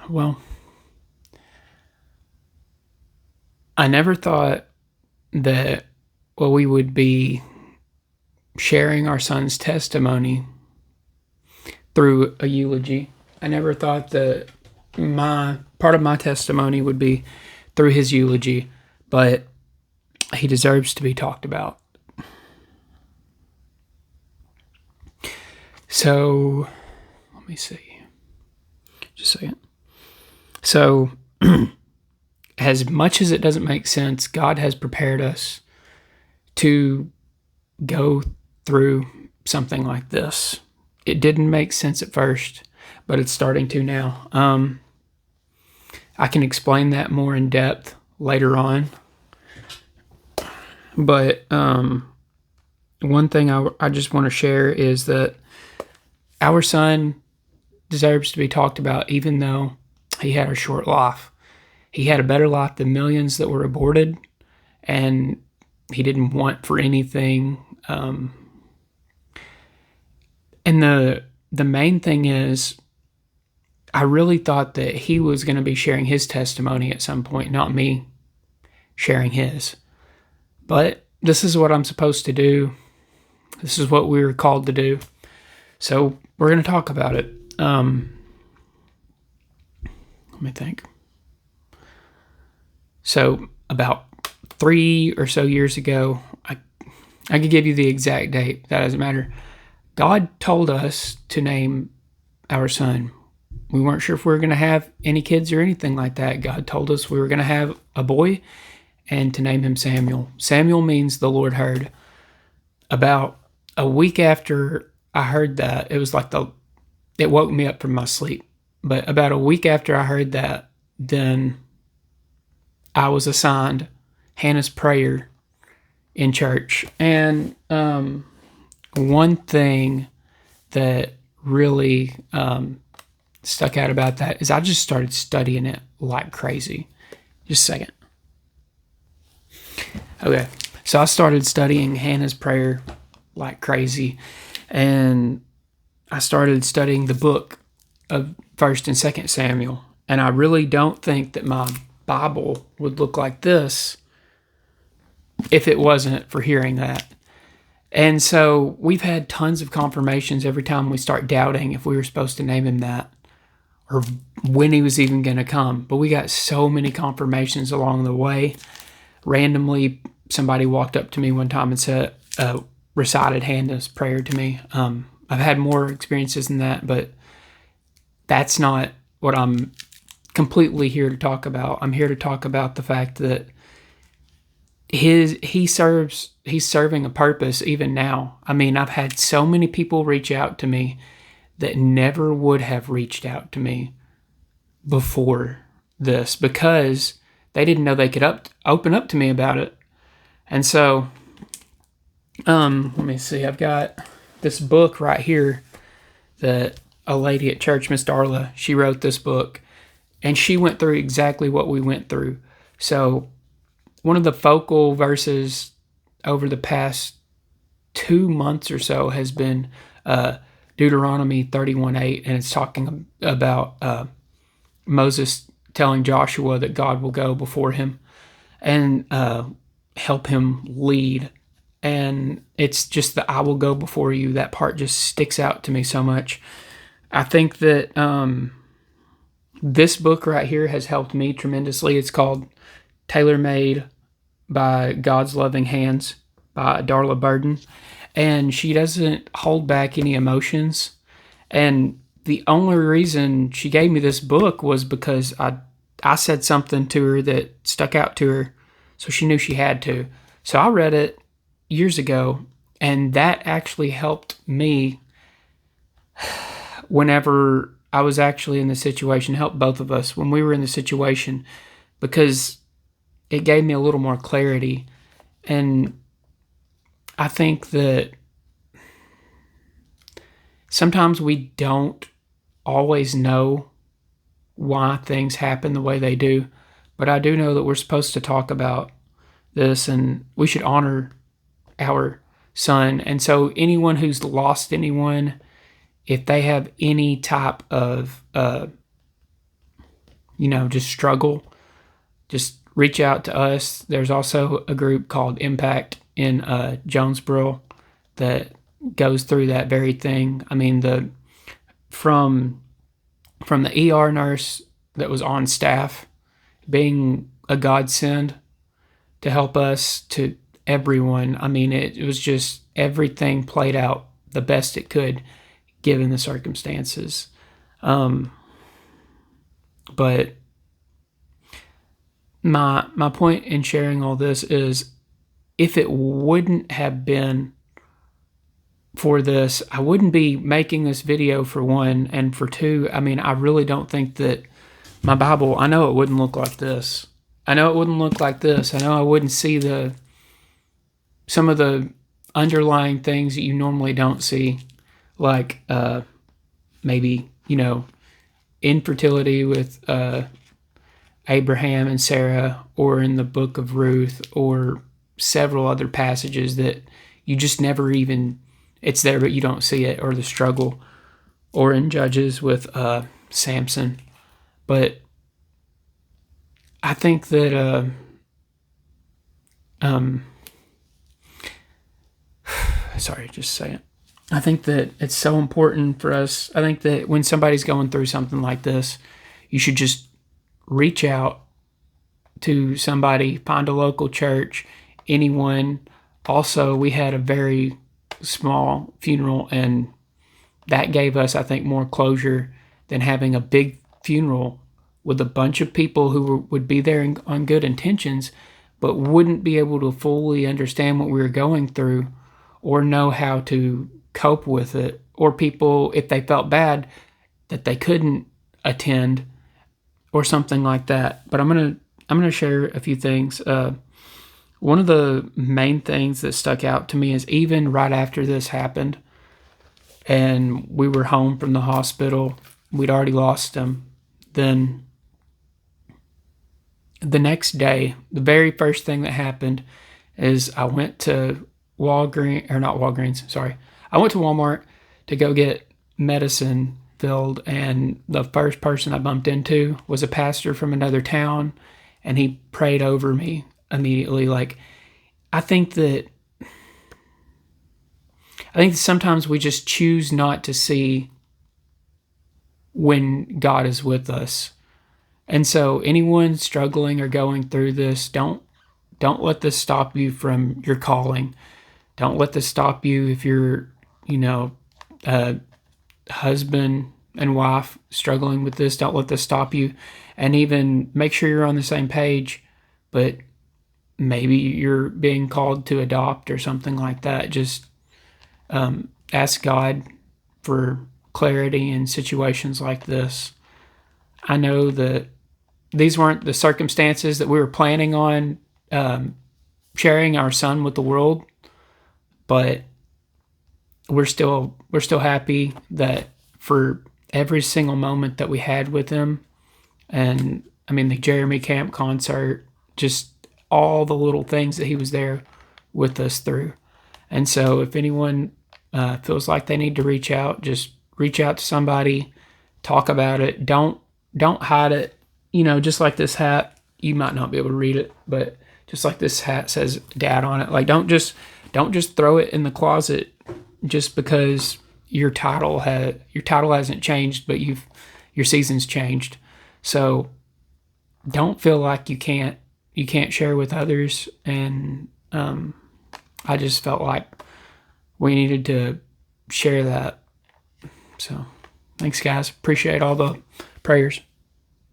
Well, I never thought that we would be sharing our son's testimony through a eulogy. I never thought that my part of my testimony would be through his eulogy, but he deserves to be talked about. So, let me see. Just a second. So, as much as it doesn't make sense, God has prepared us to go through something like this. It didn't make sense at first, but it's starting to now. I can explain that more in depth later on. But one thing I just want to share is that our son deserves to be talked about, even though he had a short life. He had a better life than millions that were aborted, and he didn't want for anything. And the main thing is, I really thought that he was going to be sharing his testimony at some point, not me sharing his. But this is what I'm supposed to do. This is what we were called to do. So we're going to talk about it. Let me think. So about 3 or so years ago, I could give you the exact date. That doesn't matter. God told us to name our son. We weren't sure if we were going to have any kids or anything like that. God told us we were going to have a boy and to name him Samuel. Samuel means the Lord heard. About a week after I heard that, it was like it woke me up from my sleep. But about a week after I heard that, then I was assigned Hannah's prayer in church. And one thing that really stuck out about that is I just started studying it like crazy. Just a second. Okay, so I started studying Hannah's prayer like crazy, and I started studying the book of 1st and 2nd Samuel, and I really don't think that my Bible would look like this if it wasn't for hearing that. And so we've had tons of confirmations every time we start doubting if we were supposed to name him that or when he was even going to come. But we got so many confirmations along the way. Randomly, somebody walked up to me one time and said, recited Hannah's prayer to me. I've had more experiences than that, but that's not what I'm completely here to talk about. I'm here to talk about the fact that he's serving a purpose even now. I mean, I've had so many people reach out to me that never would have reached out to me before this because they didn't know they could open up to me about it. And so, let me see. I've got this book right here that a lady at church, Miss Darla, she wrote this book, and she went through exactly what we went through. So one of the focal verses over the past 2 months or so has been Deuteronomy 31:8, and it's talking about Moses telling Joshua that God will go before him and help him lead. And it's just the I will go before you. That part just sticks out to me so much. I think that this book right here has helped me tremendously. It's called Tailor Made by God's Loving Hands by Darla Burden. And she doesn't hold back any emotions. And the only reason she gave me this book was because I said something to her that stuck out to her. So she knew she had to. So I read it years ago, and that actually helped me whenever I was actually in the situation, helped both of us when we were in the situation, because it gave me a little more clarity. And I think that sometimes we don't always know why things happen the way they do, but I do know that we're supposed to talk about this and we should honor our son. And so anyone who's lost anyone, if they have any type of just struggle, just reach out to us. There's also a group called Impact in Jonesboro that goes through that very thing. I mean, from the ER nurse that was on staff being a godsend to help us, to everyone. I mean, it was just everything played out the best it could given the circumstances. But my point in sharing all this is, if it wouldn't have been for this, I wouldn't be making this video, for one, and for two, I mean, I really don't think that my Bible, I know it wouldn't look like this. I know I wouldn't see some of the underlying things that you normally don't see, like maybe, infertility with Abraham and Sarah, or in the book of Ruth, or several other passages that you just never even, it's there but you don't see it, or the struggle, or in Judges with Samson. But I think that sorry, just say it. I think that it's so important for us. I think that when somebody's going through something like this, you should just reach out to somebody, find a local church, anyone. Also, we had a very small funeral, and that gave us, I think, more closure than having a big funeral with a bunch of people who would be there on good intentions, but wouldn't be able to fully understand what we were going through or know how to cope with it, or people, if they felt bad, that they couldn't attend or something like that. But I'm gonna share a few things. One of the main things that stuck out to me is, even right after this happened and we were home from the hospital, we'd already lost him. Then the next day, the very first thing that happened is I went to I went to Walmart to go get medicine filled, and the first person I bumped into was a pastor from another town, and he prayed over me immediately. Like, I think that sometimes we just choose not to see when God is with us. And so anyone struggling or going through this, don't let this stop you from your calling. Don't let this stop you if you're, husband and wife struggling with this. Don't let this stop you. And even make sure you're on the same page, but maybe you're being called to adopt or something like that. Just ask God for clarity in situations like this. I know that these weren't the circumstances that we were planning on sharing our son with the world, but we're still happy that for every single moment that we had with him. And I mean, the Jeremy Camp concert, just all the little things that he was there with us through. And so if anyone feels like they need to reach out, just reach out to somebody, talk about it. Don't hide it. Just like this hat, you might not be able to read it, but just like this hat says Dad on it. Like, don't just throw it in the closet just because your title hasn't changed, but your season's changed. So don't feel like you can't share with others. And I just felt like we needed to share that. So thanks, guys. Appreciate all the prayers.